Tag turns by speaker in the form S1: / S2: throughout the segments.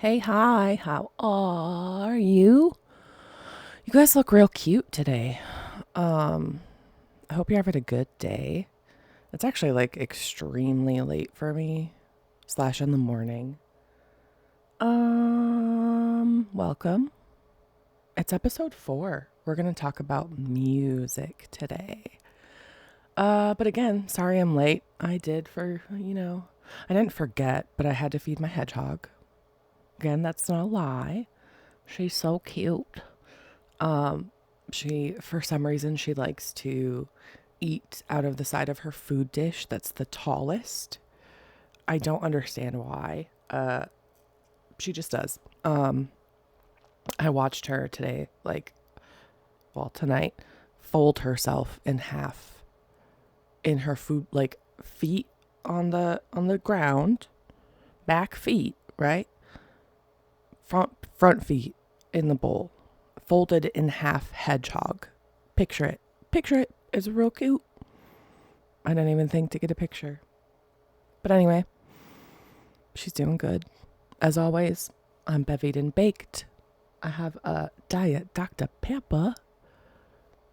S1: Hey, hi, how are you? You guys look real cute today. Um, I hope you're having a good day. It's actually like extremely late for me, slash in the morning. Welcome. It's episode 4. We're gonna talk about music today. But again, sorry I'm late. I didn't forget, but I had to feed my hedgehog. Again, that's not a lie. She's so cute. She, for some reason, she likes to eat out of the side of her food dish that's the tallest. I don't understand why. She just does. I watched her today, tonight, fold herself in half in her food, like feet on the ground, back feet, right? Front feet in the bowl, folded in half hedgehog. Picture it. Picture it. It's real cute. I didn't even think to get a picture. But anyway, she's doing good. As always, I'm bevied and baked. I have a diet Dr. Pepper.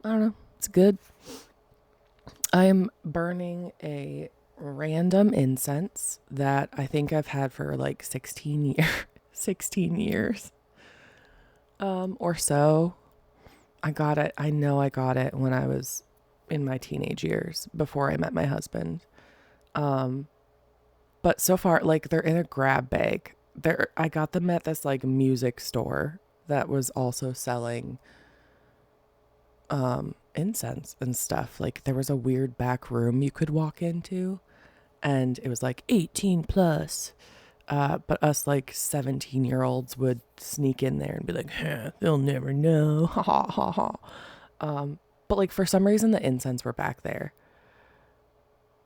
S1: I don't know. It's good. I am burning a random incense that I think I've had for like 16 years. 16 years. Or so. I got it. I know I got it when I was in my teenage years before I met my husband. But so far, like, they're in a grab bag. I got them at this like music store that was also selling incense and stuff. Like, there was a weird back room you could walk into, and it was like 18 plus. But us like 17-year-olds would sneak in there and be like, huh, they'll never know. Ha ha ha ha. But like for some reason the incense were back there.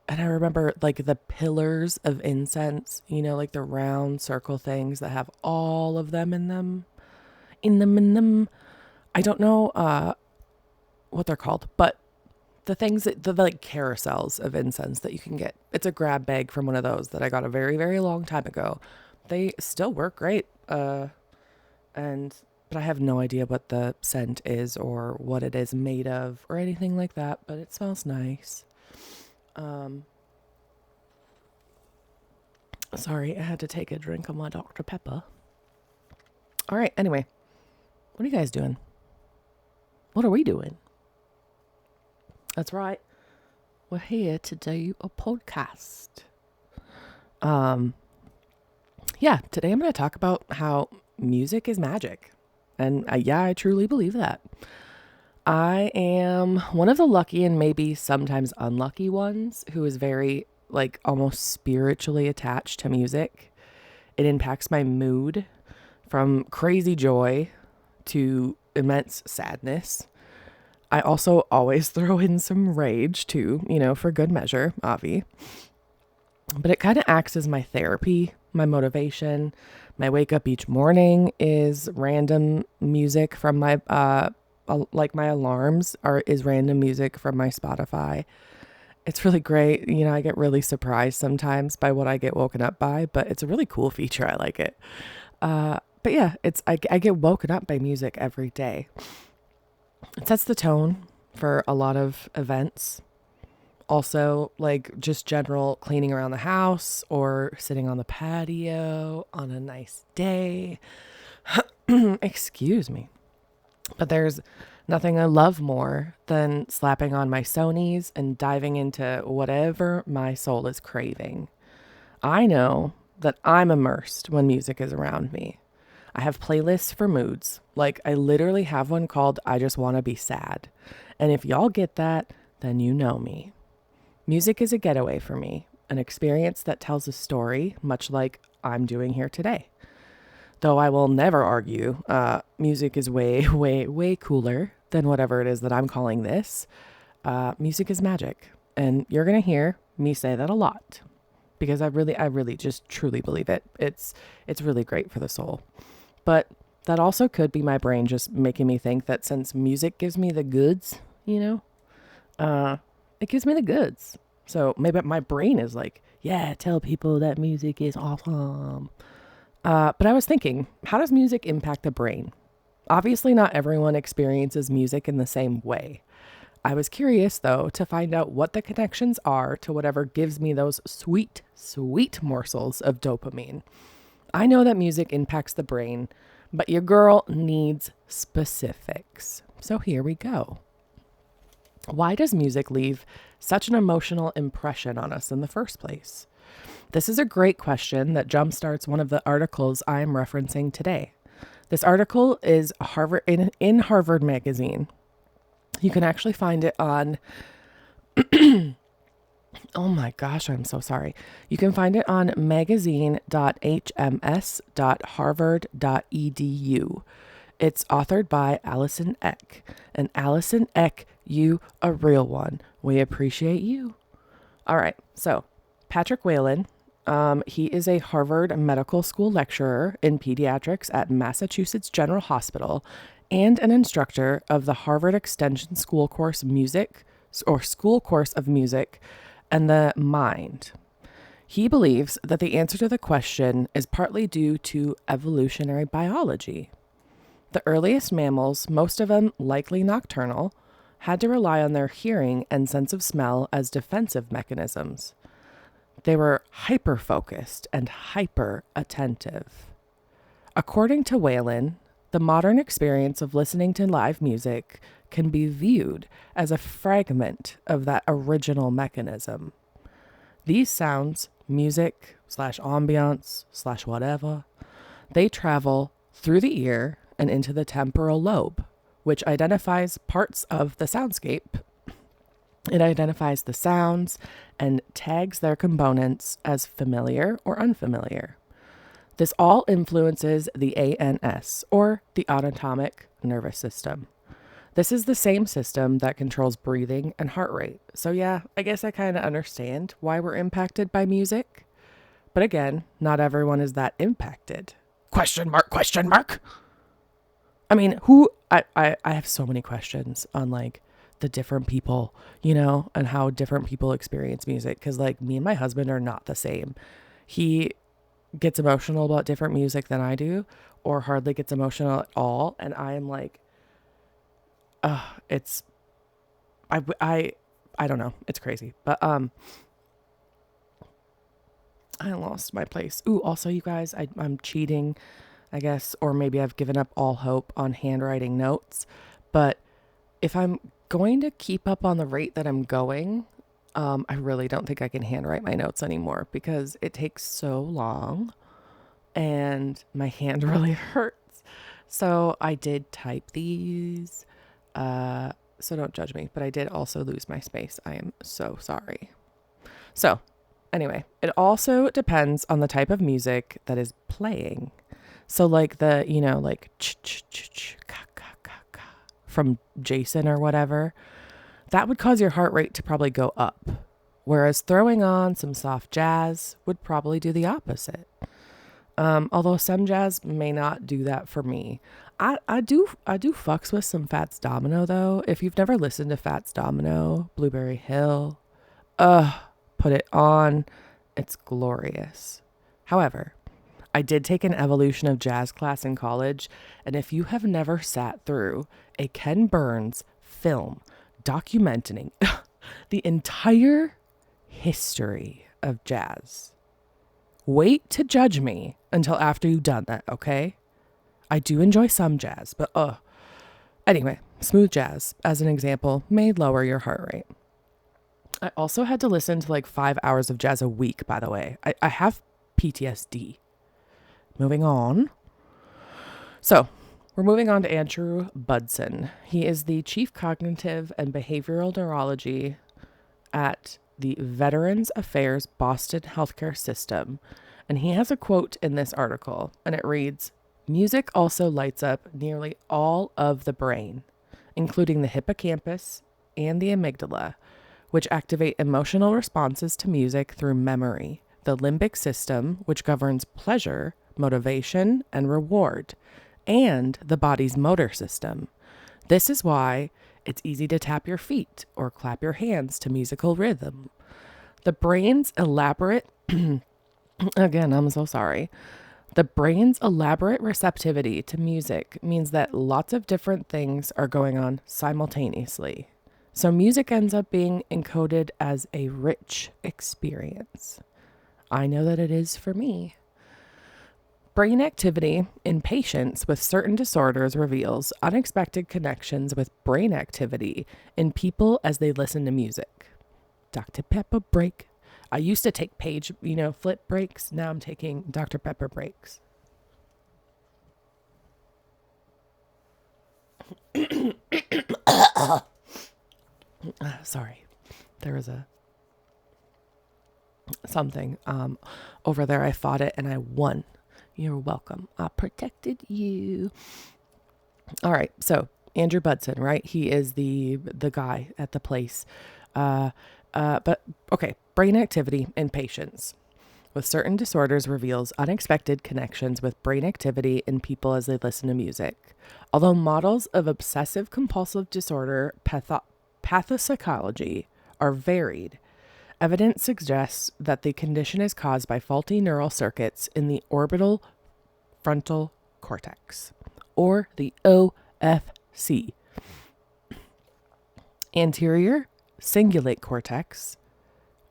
S1: And I remember like the pillars of incense, like the round circle things that have all of them in them. In them. I don't know what they're called, but the things the like carousels of incense that you can get. It's a grab bag from one of those that I got a very, very long time ago. They still work great. But I have no idea what the scent is or what it is made of or anything like that, but it smells nice. Sorry, I had to take a drink of my Dr. Pepper. All right, anyway, what are you guys doing? What are we doing? That's right. We're here to do a podcast. Yeah, today I'm going to talk about how music is magic. And I truly believe that. I am one of the lucky and maybe sometimes unlucky ones who is very, like, almost spiritually attached to music. It impacts my mood from crazy joy to immense sadness. I also always throw in some rage too, for good measure, Avi. But it kind of acts as my therapy, my motivation. My wake up each morning is random music from my my alarms is random music from my Spotify. It's really great. I get really surprised sometimes by what I get woken up by, but it's a really cool feature. I like it. But yeah, I get woken up by music every day. It sets the tone for a lot of events. Also, like just general cleaning around the house or sitting on the patio on a nice day. Excuse me. But there's nothing I love more than slapping on my Sonys and diving into whatever my soul is craving. I know that I'm immersed when music is around me. I have playlists for moods. Like, I literally have one called I Just Want to Be Sad. And if y'all get that, then you know me. Music is a getaway for me, an experience that tells a story, much like I'm doing here today. Though I will never argue, music is way, way, way cooler than whatever it is that I'm calling this. Music is magic. And you're going to hear me say that a lot because I really just truly believe it. It's really great for the soul. But that also could be my brain just making me think that since music gives me the goods, it gives me the goods. So maybe my brain is like, yeah, tell people that music is awesome. But I was thinking, how does music impact the brain? Obviously, not everyone experiences music in the same way. I was curious, though, to find out what the connections are to whatever gives me those sweet, sweet morsels of dopamine. I know that music impacts the brain, but your girl needs specifics. So here we go. Why does music leave such an emotional impression on us in the first place? This is a great question that jumpstarts one of the articles I'm referencing today. This article is in Harvard Magazine. You can actually find it on, oh my gosh, I'm so sorry. You can find it on magazine.hms.harvard.edu. It's authored by Allison Eck. And Allison Eck, you a real one. We appreciate you. All right, so Patrick Whalen, he is a Harvard Medical School lecturer in pediatrics at Massachusetts General Hospital and an instructor of the Harvard Extension School Course School Course of Music and the Mind. He believes that the answer to the question is partly due to evolutionary biology. The earliest mammals, most of them likely nocturnal, had to rely on their hearing and sense of smell as defensive mechanisms. They were hyper-focused and hyper-attentive. According to Whalen, the modern experience of listening to live music can be viewed as a fragment of that original mechanism. These sounds, music / ambiance / whatever, they travel through the ear and into the temporal lobe, which identifies parts of the soundscape. It identifies the sounds and tags their components as familiar or unfamiliar. This all influences the ANS, or the autonomic nervous system. This is the same system that controls breathing and heart rate. So yeah, I guess I kind of understand why we're impacted by music. But again, not everyone is that impacted. Question mark, question mark. I mean, I have so many questions on like the different people, and how different people experience music. Cause like me and my husband are not the same. He gets emotional about different music than I do, or hardly gets emotional at all. And I am like, it's, I don't know. It's crazy. But, I lost my place. Ooh, also you guys, I'm cheating, I guess, or maybe I've given up all hope on handwriting notes. But if I'm going to keep up on the rate that I'm going, I really don't think I can handwrite my notes anymore because it takes so long and my hand really hurts. So I did type these. So don't judge me, but I did also lose my space. I am so sorry. So anyway, it also depends on the type of music that is playing. So like the, like from Jason or whatever, that would cause your heart rate to probably go up. Whereas throwing on some soft jazz would probably do the opposite. Although some jazz may not do that for me. I do fucks with some Fats Domino though. If you've never listened to Fats Domino, Blueberry Hill, put it on. It's glorious. However, I did take an evolution of jazz class in college, and if you have never sat through a Ken Burns film documenting the entire history of jazz, wait to judge me until after you've done that, okay? I do enjoy some jazz, but anyway, smooth jazz, as an example, may lower your heart rate. I also had to listen to like 5 hours of jazz a week, by the way. I have PTSD. Moving on. So, we're moving on to Andrew Budson. He is the Chief Cognitive and Behavioral Neurology at the Veterans Affairs Boston Healthcare System. And he has a quote in this article, and it reads, "Music also lights up nearly all of the brain, including the hippocampus and the amygdala, which activate emotional responses to music through memory, the limbic system, which governs pleasure, motivation, and reward, and the body's motor system. This is why it's easy to tap your feet or clap your hands to musical rhythm. The brain's elaborate, again, I'm so sorry. The brain's elaborate receptivity to music means that lots of different things are going on simultaneously. So music ends up being encoded as a rich experience. I know that it is for me. Brain activity in patients with certain disorders reveals unexpected connections with brain activity in people as they listen to music. Dr. Pepper break. I used to take page, flip breaks. Now I'm taking Dr. Pepper breaks. Sorry. There was something over there. I fought it and I won. You're welcome. I protected you. All right. So Andrew Budson, right? He is the guy at the place. But okay. Brain activity in patients with certain disorders reveals unexpected connections with brain activity in people as they listen to music. Although models of obsessive compulsive disorder pathopsychology are varied, evidence suggests that the condition is caused by faulty neural circuits in the orbital frontal cortex, or the OFC, anterior cingulate cortex,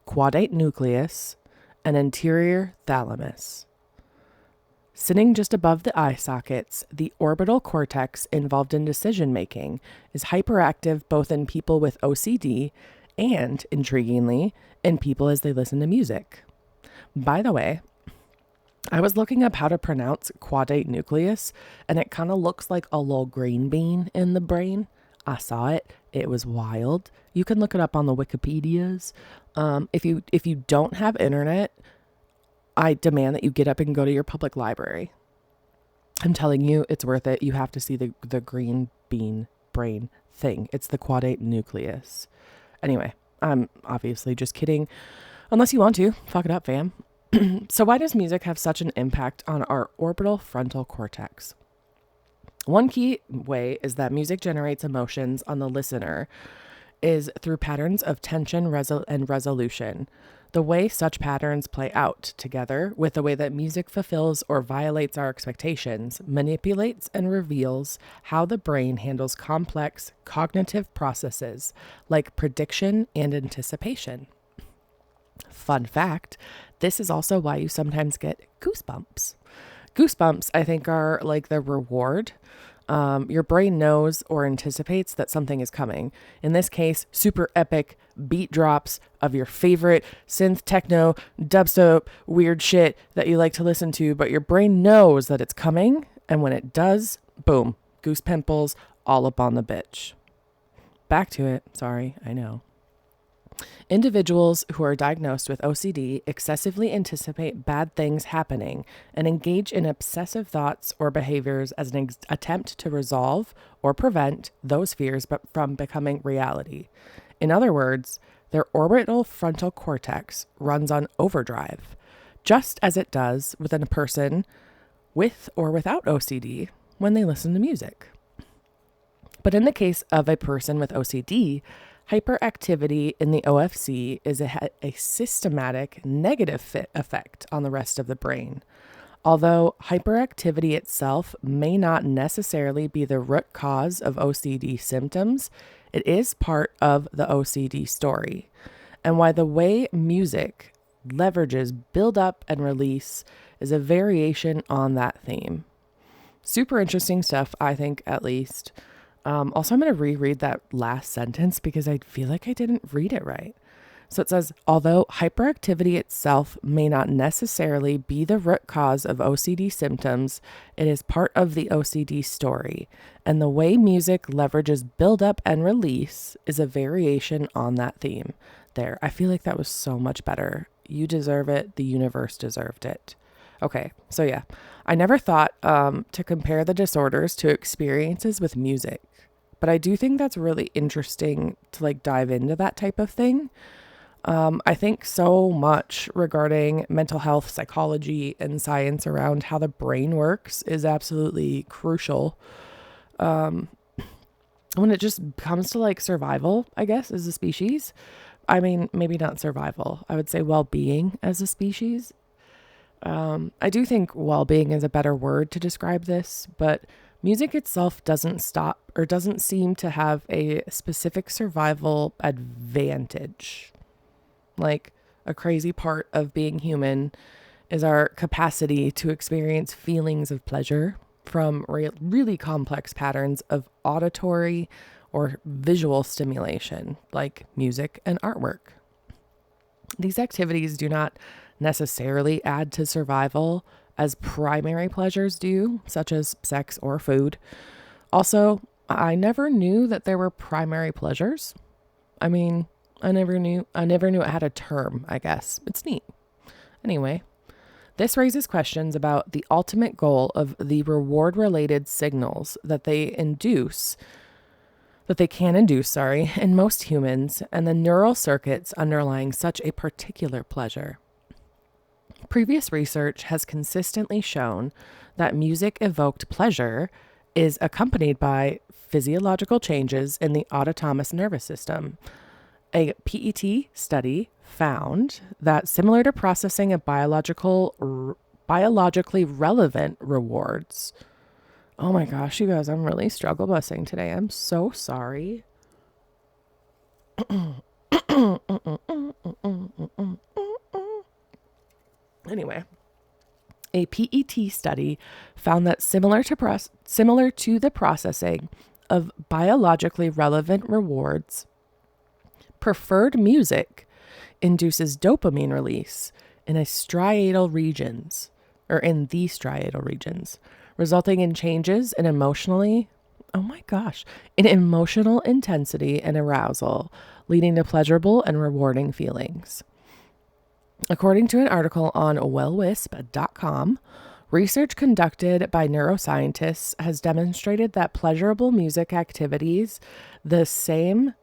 S1: caudate nucleus, and anterior thalamus. Sitting just above the eye sockets, the orbital cortex involved in decision making is hyperactive both in people with OCD and, intriguingly, in people as they listen to music. By the way, I was looking up how to pronounce caudate nucleus, and it kind of looks like a little green bean in the brain. I saw it. It was wild. You can look it up on the Wikipedias. If you don't have internet, I demand that you get up and go to your public library. I'm telling you, it's worth it. You have to see the green bean brain thing. It's the caudate nucleus. Anyway, I'm obviously just kidding. Unless you want to. Fuck it up, fam. So why does music have such an impact on our orbital frontal cortex? One key way is that music generates emotions on the listener is through patterns of tension and resolution. The way such patterns play out together with the way that music fulfills or violates our expectations manipulates and reveals how the brain handles complex cognitive processes like prediction and anticipation. Fun fact, this is also why you sometimes get goosebumps. Goosebumps, I think, are like the reward. Your brain knows or anticipates that something is coming. In this case, super epic beat drops of your favorite synth, techno, dubstep, weird shit that you like to listen to, but your brain knows that it's coming. And when it does, boom, goose pimples all up on the bitch. Back to it. Sorry, I know. Individuals who are diagnosed with OCD excessively anticipate bad things happening and engage in obsessive thoughts or behaviors as an attempt to resolve or prevent those fears from becoming reality. In other words, their orbital frontal cortex runs on overdrive, just as it does within a person with or without OCD when they listen to music. But in the case of a person with OCD, hyperactivity in the OFC is a systematic negative effect on the rest of the brain. Although hyperactivity itself may not necessarily be the root cause of OCD symptoms, it is part of the OCD story, and why the way music leverages build up and release is a variation on that theme. Super interesting stuff, I think, at least. Also, I'm going to reread that last sentence because I feel like I didn't read it right. So it says, although hyperactivity itself may not necessarily be the root cause of OCD symptoms, it is part of the OCD story. And the way music leverages build up and release is a variation on that theme. There, I feel like that was so much better. You deserve it. The universe deserved it. Okay, so yeah, I never thought to compare the disorders to experiences with music. But I do think that's really interesting to dive into that type of thing. I think so much regarding mental health, psychology, and science around how the brain works is absolutely crucial. When it just comes to survival, I guess, as a species. I mean, maybe not survival. I would say well-being as a species. I do think well-being is a better word to describe this, but music itself doesn't stop or doesn't seem to have a specific survival advantage. Like, a crazy part of being human is our capacity to experience feelings of pleasure from really complex patterns of auditory or visual stimulation, like music and artwork. These activities do not necessarily add to survival as primary pleasures do, such as sex or food. Also, I never knew that there were primary pleasures. I mean, I never knew it had a term, I guess. It's neat. Anyway, this raises questions about the ultimate goal of the reward-related signals that they can induce, in most humans, and the neural circuits underlying such a particular pleasure. Previous research has consistently shown that music-evoked pleasure is accompanied by physiological changes in the autonomous nervous system. A PET study found that similar to processing of biologically relevant rewards. Oh my gosh, you guys, I'm really struggle busing today. I'm so sorry. Anyway, a PET study found that similar to the processing of biologically relevant rewards, preferred music induces dopamine release in the striatal regions, resulting in changes in emotional intensity and arousal, leading to pleasurable and rewarding feelings. According to an article on wellbeing.com, research conducted by neuroscientists has demonstrated that pleasurable music activities the same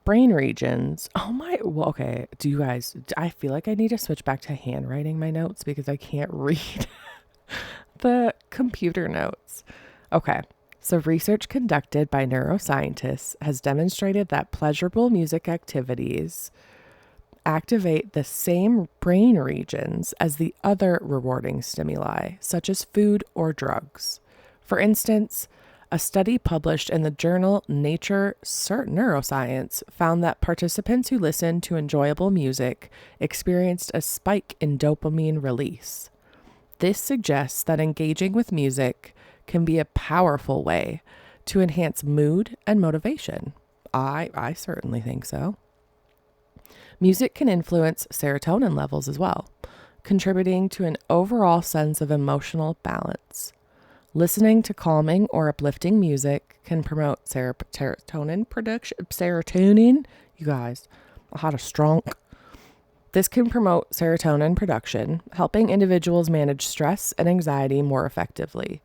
S1: brain regions. Okay. Do you guys, I feel like I need to switch back to handwriting my notes because I can't read the computer notes. Okay. So research conducted by neuroscientists has demonstrated that pleasurable music activities activate the same brain regions as the other rewarding stimuli, such as food or drugs. For instance, a study published in the journal Nature Neuroscience found that participants who listened to enjoyable music experienced a spike in dopamine release. This suggests that engaging with music can be a powerful way to enhance mood and motivation. I certainly think so. Music can influence serotonin levels as well, contributing to an overall sense of emotional balance. Listening to calming or uplifting music can promote serotonin production. You guys, I had a strong. This can promote serotonin production, helping individuals manage stress and anxiety more effectively.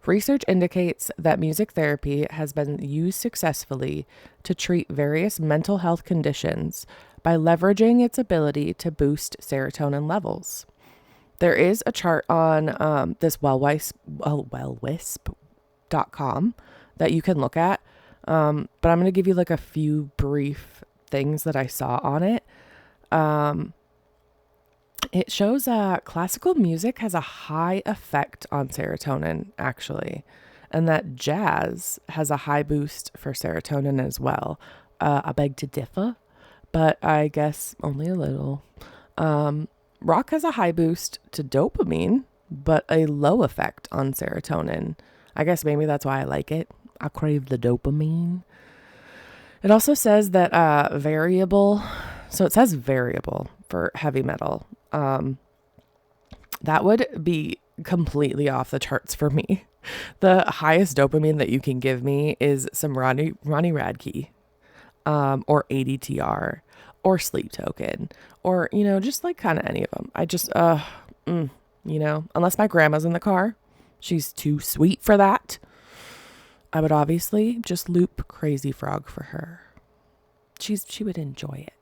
S1: Research indicates that music therapy has been used successfully to treat various mental health conditions by leveraging its ability to boost serotonin levels. There is a chart on this wellwisp.com that you can look at, but I'm going to give you like a few brief things that I saw on it. It shows classical music has a high effect on serotonin, actually, and that jazz has a high boost for serotonin as well. I beg to differ, but I guess only a little. Rock has a high boost to dopamine, but a low effect on serotonin. I guess maybe that's why I like it. I crave the dopamine. It also says that variable. So it says variable for heavy metal. That would be completely off the charts for me. The highest dopamine that you can give me is some Ronnie Radke, or ADTR, or Sleep Token, or, just like kind of any of them. I just, unless my grandma's in the car, she's too sweet for that. I would obviously just loop Crazy Frog for her. She would enjoy it,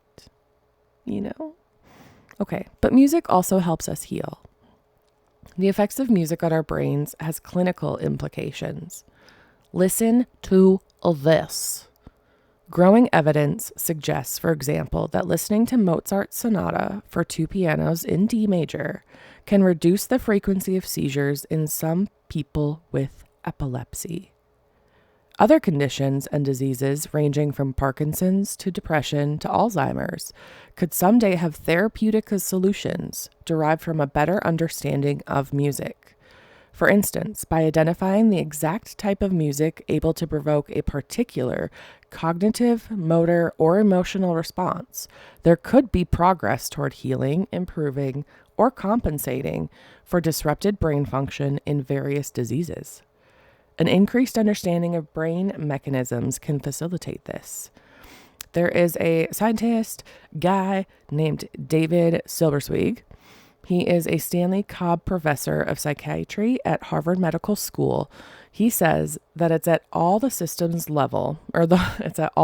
S1: Okay, but music also helps us heal. The effects of music on our brains has clinical implications. Listen to this. Growing evidence suggests, for example, that listening to Mozart's sonata for two pianos in D major can reduce the frequency of seizures in some people with epilepsy. Other conditions and diseases, ranging from Parkinson's to depression to Alzheimer's, could someday have therapeutic solutions derived from a better understanding of music. For instance, by identifying the exact type of music able to provoke a particular cognitive, motor, or emotional response, there could be progress toward healing, improving, or compensating for disrupted brain function in various diseases. An increased understanding of brain mechanisms can facilitate this. There is a scientist guy named David Silbersweg. He is a Stanley Cobb Professor of Psychiatry at Harvard Medical School. He says that it's at all the systems level, it's at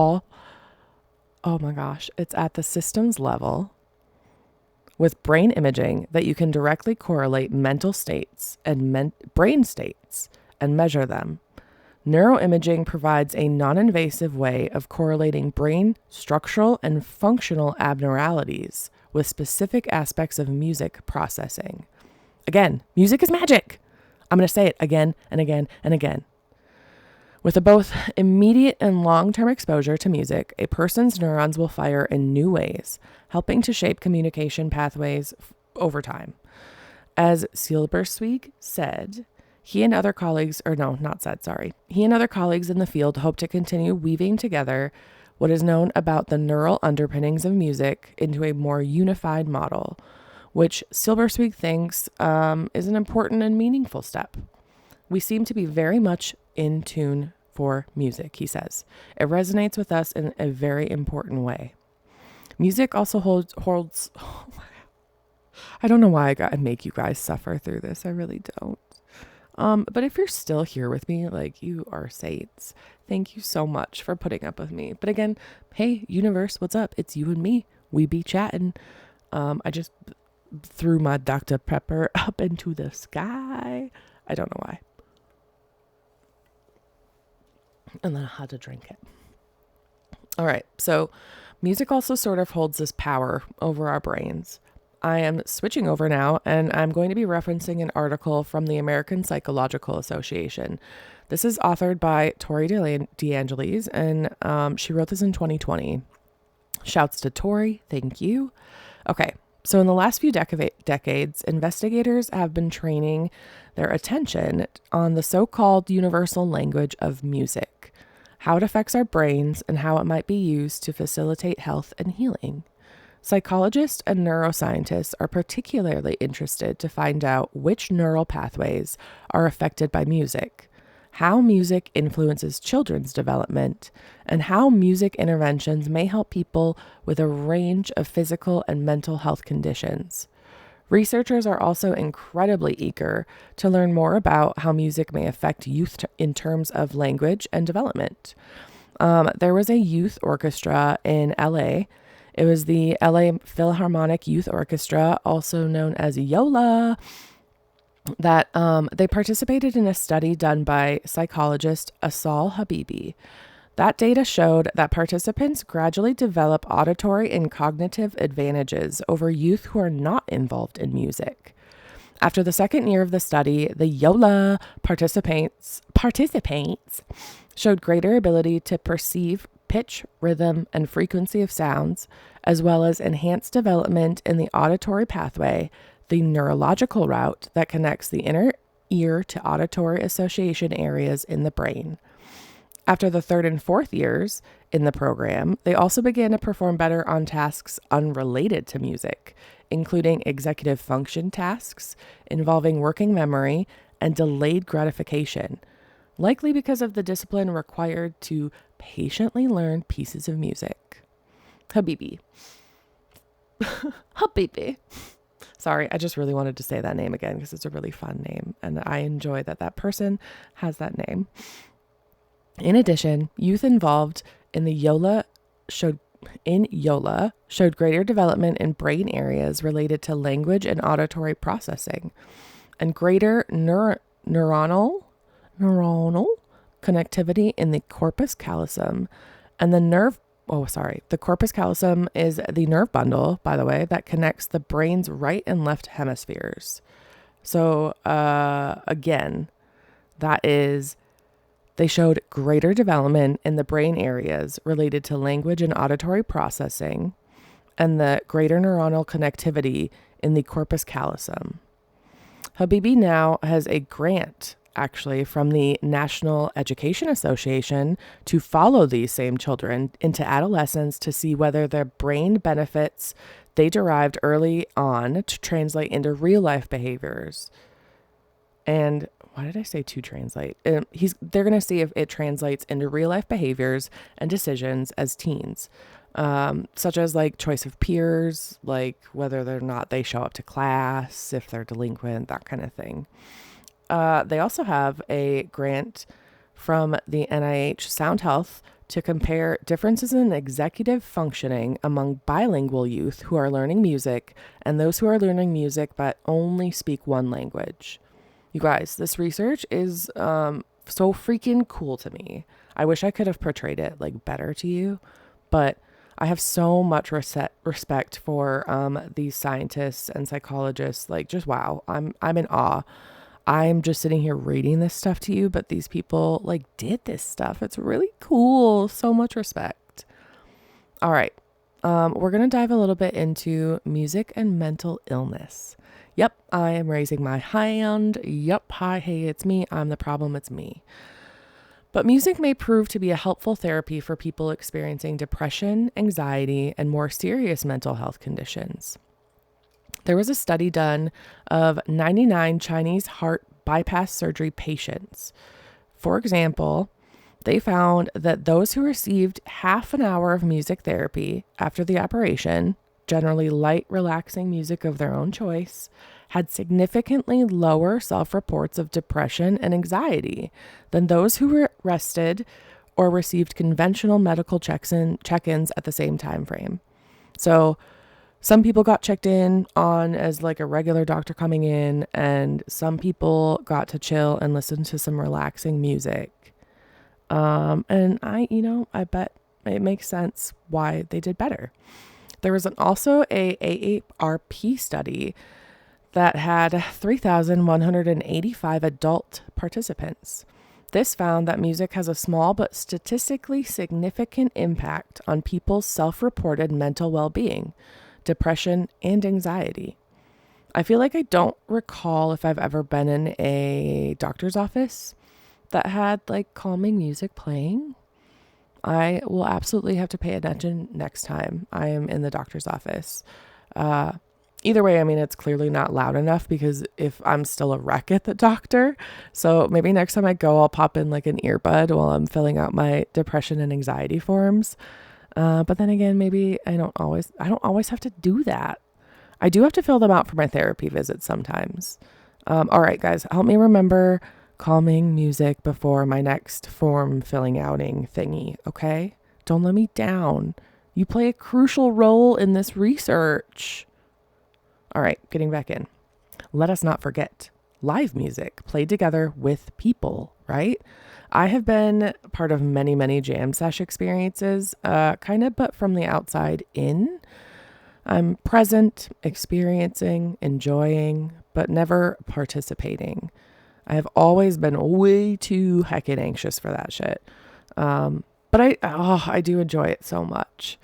S1: the systems level with brain imaging that you can directly correlate mental states and brain states and measure them. Neuroimaging provides a non-invasive way of correlating brain structural and functional abnormalities with specific aspects of music processing. Again, music is magic. I'm going to say it again and again and again. With a both immediate and long-term exposure to music, a person's neurons will fire in new ways, helping to shape communication pathways over time. As Silbersweg said, he and other colleagues in the field hope to continue weaving together what is known about the neural underpinnings of music into a more unified model, which Silbersweg thinks is an important and meaningful step. We seem to be very much in tune for music, he says. It resonates with us in a very important way. Music also holds I don't know why I make you guys suffer through this. I really don't. But if you're still here with me, like, you are saints. Thank you so much for putting up with me. But again, hey, universe, what's up? It's you and me. We be chatting. I just threw my Dr. Pepper up into the sky. I don't know why. And then I had to drink it. All right. So music also sort of holds this power over our brains. I am switching over now, and I'm going to be referencing an article from the American Psychological Association. This is authored by Tori DeAngelis, and she wrote this in 2020. Shouts to Tori. Thank you. Okay. So in the last few decades, investigators have been training their attention on the so-called universal language of music, how it affects our brains, and how it might be used to facilitate health and healing. Psychologists and neuroscientists are particularly interested to find out which neural pathways are affected by music, how music influences children's development, and how music interventions may help people with a range of physical and mental health conditions. Researchers are also incredibly eager to learn more about how music may affect youth in terms of language and development. There was a youth orchestra in LA. It was the LA Philharmonic Youth Orchestra, also known as YOLA, that they participated in a study done by psychologist Asal Habibi. That data showed that participants gradually develop auditory and cognitive advantages over youth who are not involved in music. After the second year of the study, the YOLA participants showed greater ability to perceive pitch, rhythm, and frequency of sounds, as well as enhanced development in the auditory pathway, the neurological route that connects the inner ear to auditory association areas in the brain. After the third and fourth years in the program, they also began to perform better on tasks unrelated to music, including executive function tasks involving working memory and delayed gratification, likely because of the discipline required to patiently learn pieces of music. Habibi. Habibi. Sorry, I just really wanted to say that name again because it's a really fun name, and I enjoy that that person has that name. In addition, youth involved in the YOLA showed greater development in brain areas related to language and auditory processing, and greater neuronal connectivity in the corpus callosum and the nerve The corpus callosum is the nerve bundle, by the way, that connects the brain's right and left hemispheres. So, again, that is, they showed greater development in the brain areas related to language and auditory processing and the greater neuronal connectivity in the corpus callosum. Habibi now has a grant actually from the National Education Association to follow these same children into adolescence to see whether their brain benefits they derived early on to translate into real life behaviors. And why did I say to translate? They're going to see if it translates into real life behaviors and decisions as teens, such as like choice of peers, like whether or not they show up to class, if they're delinquent, that kind of thing. They also have a grant from the NIH Sound Health to compare differences in executive functioning among bilingual youth who are learning music and those who are learning music but only speak one language. You guys, this research is so freaking cool to me. I wish I could have portrayed it like better to you, but I have so much respect for these scientists and psychologists. Like, just wow, I'm in awe. I'm just sitting here reading this stuff to you, but these people like did this stuff. It's really cool. So much respect. All right. We're going to dive a little bit into music and mental illness. Yep, I am raising my hand. Yep, hi, hey, it's me. I'm the problem. It's me. But music may prove to be a helpful therapy for people experiencing depression, anxiety, and more serious mental health conditions. There was a study done of 99 Chinese heart bypass surgery patients. For example, they found that those who received half an hour of music therapy after the operation, generally light, relaxing music of their own choice, had significantly lower self-reports of depression and anxiety than those who were rested or received conventional medical check-ins at the same time frame. So some people got checked in on as like a regular doctor coming in, and some people got to chill and listen to some relaxing music. And I bet it makes sense why they did better. There was also a AARP study that had 3,185 adult participants. This found that music has a small but statistically significant impact on people's self-reported mental well-being, depression, and anxiety. I feel like I don't recall if I've ever been in a doctor's office that had like calming music playing. I will absolutely have to pay attention next time I am in the doctor's office. Either way, I mean, it's clearly not loud enough because if I'm still a wreck at the doctor. So maybe next time I go, I'll pop in like an earbud while I'm filling out my depression and anxiety forms. But then again, maybe I don't always have to do that. I do have to fill them out for my therapy visits sometimes. All right, guys, help me remember calming music before my next form filling outing thingy, okay? Don't let me down. You play a crucial role in this research. All right, getting back in. Let us not forget live music played together with people, right? I have been part of many, many jam sesh experiences, but from the outside in. I'm present, experiencing, enjoying, but never participating. I have always been way too heckin' anxious for that shit. But I do enjoy it so much.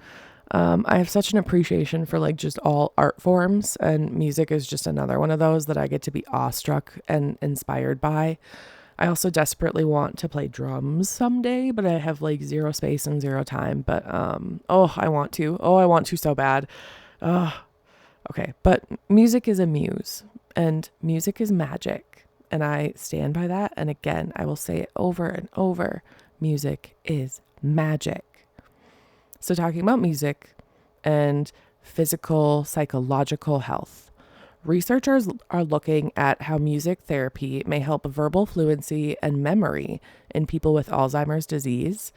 S1: I have such an appreciation for like just all art forms, and music is just another one of those that I get to be awestruck and inspired by. I also desperately want to play drums someday, but I have like zero space and zero time. But I want to. I want to so bad. Okay, but music is a muse, and music is magic. And I stand by that. And again, I will say it over and over. Music is magic. So talking about music and physical, psychological health, researchers are looking at how music therapy may help verbal fluency and memory in people with Alzheimer's disease,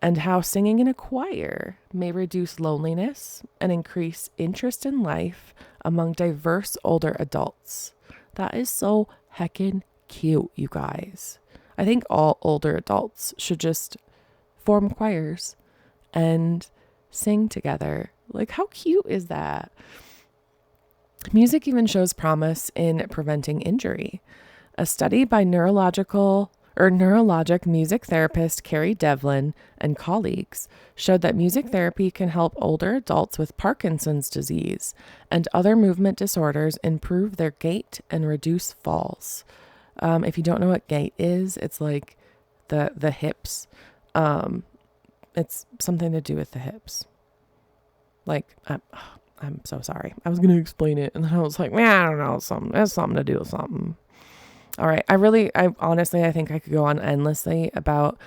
S1: and how singing in a choir may reduce loneliness and increase interest in life among diverse older adults. That is so heckin' cute, you guys. I think all older adults should just form choirs and sing together. Like, how cute is that? Music even shows promise in preventing injury. A study by neurologic music therapist Carrie Devlin and colleagues showed that music therapy can help older adults with Parkinson's disease and other movement disorders improve their gait and reduce falls. If you don't know what gait is, it's like the hips. It's something to do with the hips. Like, I'm so sorry. I was going to explain it, and then I was like, man, I don't know. It has something to do with something. All right. I think I could go on endlessly about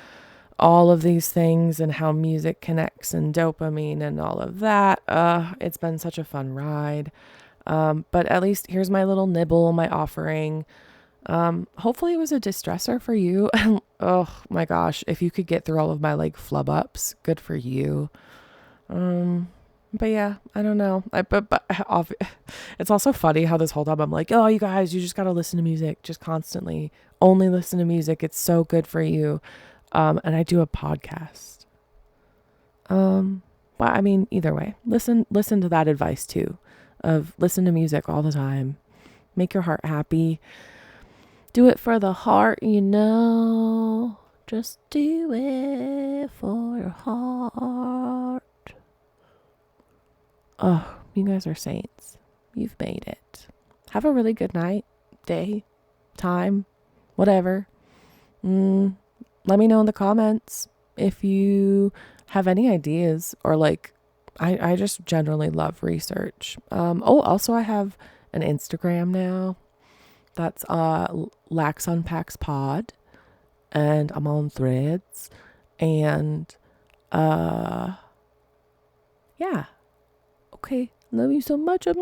S1: all of these things and how music connects and dopamine and all of that. It's been such a fun ride. But at least here's my little nibble, my offering. Hopefully it was a distressor for you. And oh my gosh, if you could get through all of my like flub ups, good for you. But yeah, I don't know. It's also funny how this whole time I'm like, oh, you guys, you just got to listen to music, just constantly only listen to music. It's so good for you. And I do a podcast. But I mean, either way, listen to that advice too, of listen to music all the time, make your heart happy, do it for the heart, just do it for your heart. Oh, you guys are saints. You've made it. Have a really good night, day, time, whatever. Let me know in the comments if you have any ideas or like, I just generally love research. Also I have an Instagram now. That's Lax Unpacks Pod, and I'm on Threads, and yeah. Okay, love you so much. Bye.